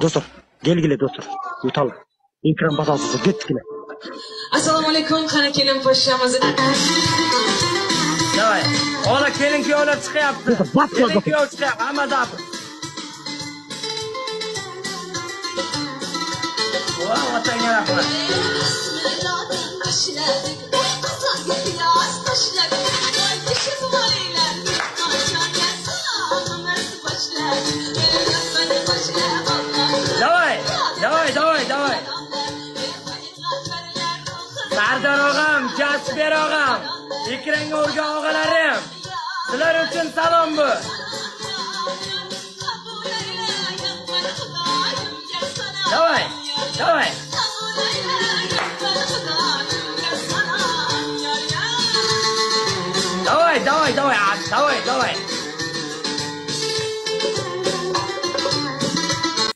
Dostlar, gelgile dostlar. Yutal. Ekran batasısı getgile. Assalomu alaykum, qani kelin poshshamiz. Davay. Ola kelin kuyovlar chiqyapti. Kelin kuyov chiqyapti, hamma zapir. Voy, otangga rahmat. Davay. Sardor og'am, Jasper og'am, ekranga urgan og'alarim. Sizlar uchun salom bu.